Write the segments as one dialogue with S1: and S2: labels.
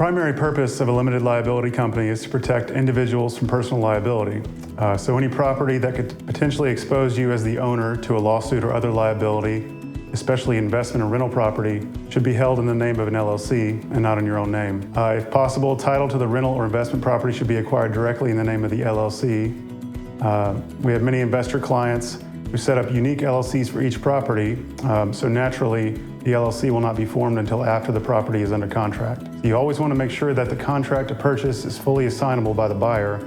S1: primary purpose of a limited liability company is to protect individuals from personal liability. So any property that could potentially expose you as the owner to a lawsuit or other liability, especially investment or rental property, should be held in the name of an LLC and not in your own name. If possible, title to the rental or investment property should be acquired directly in the name of the LLC. We have many investor clients who set up unique LLCs for each property, so naturally the LLC will not be formed until after the property is under contract. You always want to make sure that the contract to purchase is fully assignable by the buyer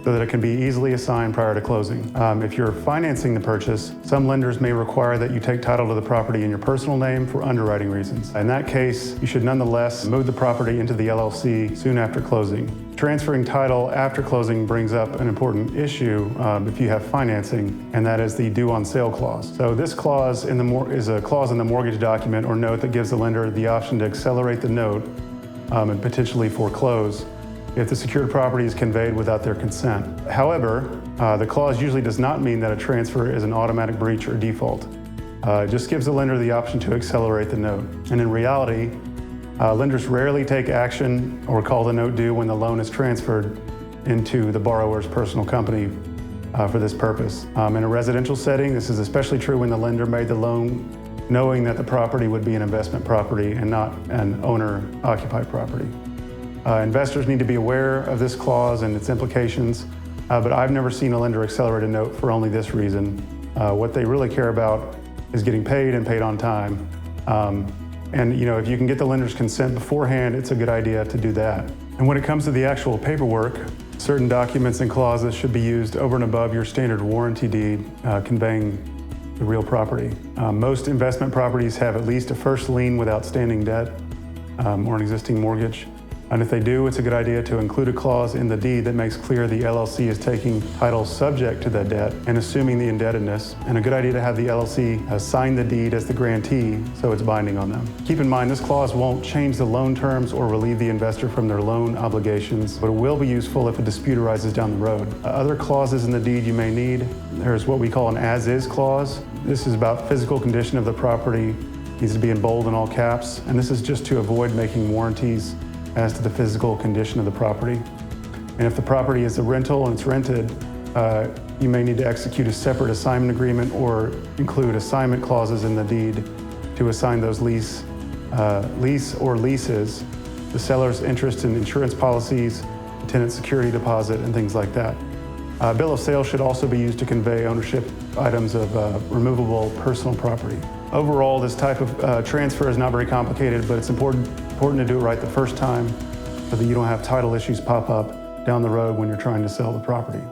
S1: so that it can be easily assigned prior to closing. If you're financing the purchase, some lenders may require that you take title to the property in your personal name for underwriting reasons. In that case, you should nonetheless move the property into the LLC soon after closing. Transferring title after closing brings up an important issue if you have financing, and that is the due on sale clause. So this clause is a clause in the mortgage document or note that gives the lender the option to accelerate the note and potentially foreclose if the secured property is conveyed without their consent. However, the clause usually does not mean that a transfer is an automatic breach or default. It just gives the lender the option to accelerate the note. And in reality, lenders rarely take action or call the note due when the loan is transferred into the borrower's personal company for this purpose. In a residential setting, this is especially true when the lender made the loan knowing that the property would be an investment property and not an owner-occupied property. Investors need to be aware of this clause and its implications, but I've never seen a lender accelerate a note for only this reason. What they really care about is getting paid and paid on time. And if you can get the lender's consent beforehand, it's a good idea to do that. And when it comes to the actual paperwork, certain documents and clauses should be used over and above your standard warranty deed conveying the real property. Most investment properties have at least a first lien with outstanding debt or an existing mortgage. And if they do, it's a good idea to include a clause in the deed that makes clear the LLC is taking title subject to that debt and assuming the indebtedness. And a good idea to have the LLC sign the deed as the grantee so it's binding on them. Keep in mind, this clause won't change the loan terms or relieve the investor from their loan obligations, but it will be useful if a dispute arises down the road. Other clauses in the deed you may need, there's what we call an as-is clause. This is about physical condition of the property. It needs to be in bold and all caps, and this is just to avoid making warranties as to the physical condition of the property. And if the property is a rental and it's rented, you may need to execute a separate assignment agreement or include assignment clauses in the deed to assign those lease or leases, the seller's interest in insurance policies, tenant security deposit, and things like that. Bill of sale should also be used to convey ownership items of removable personal property. Overall, this type of transfer is not very complicated, but it's important to do it right the first time so that you don't have title issues pop up down the road when you're trying to sell the property.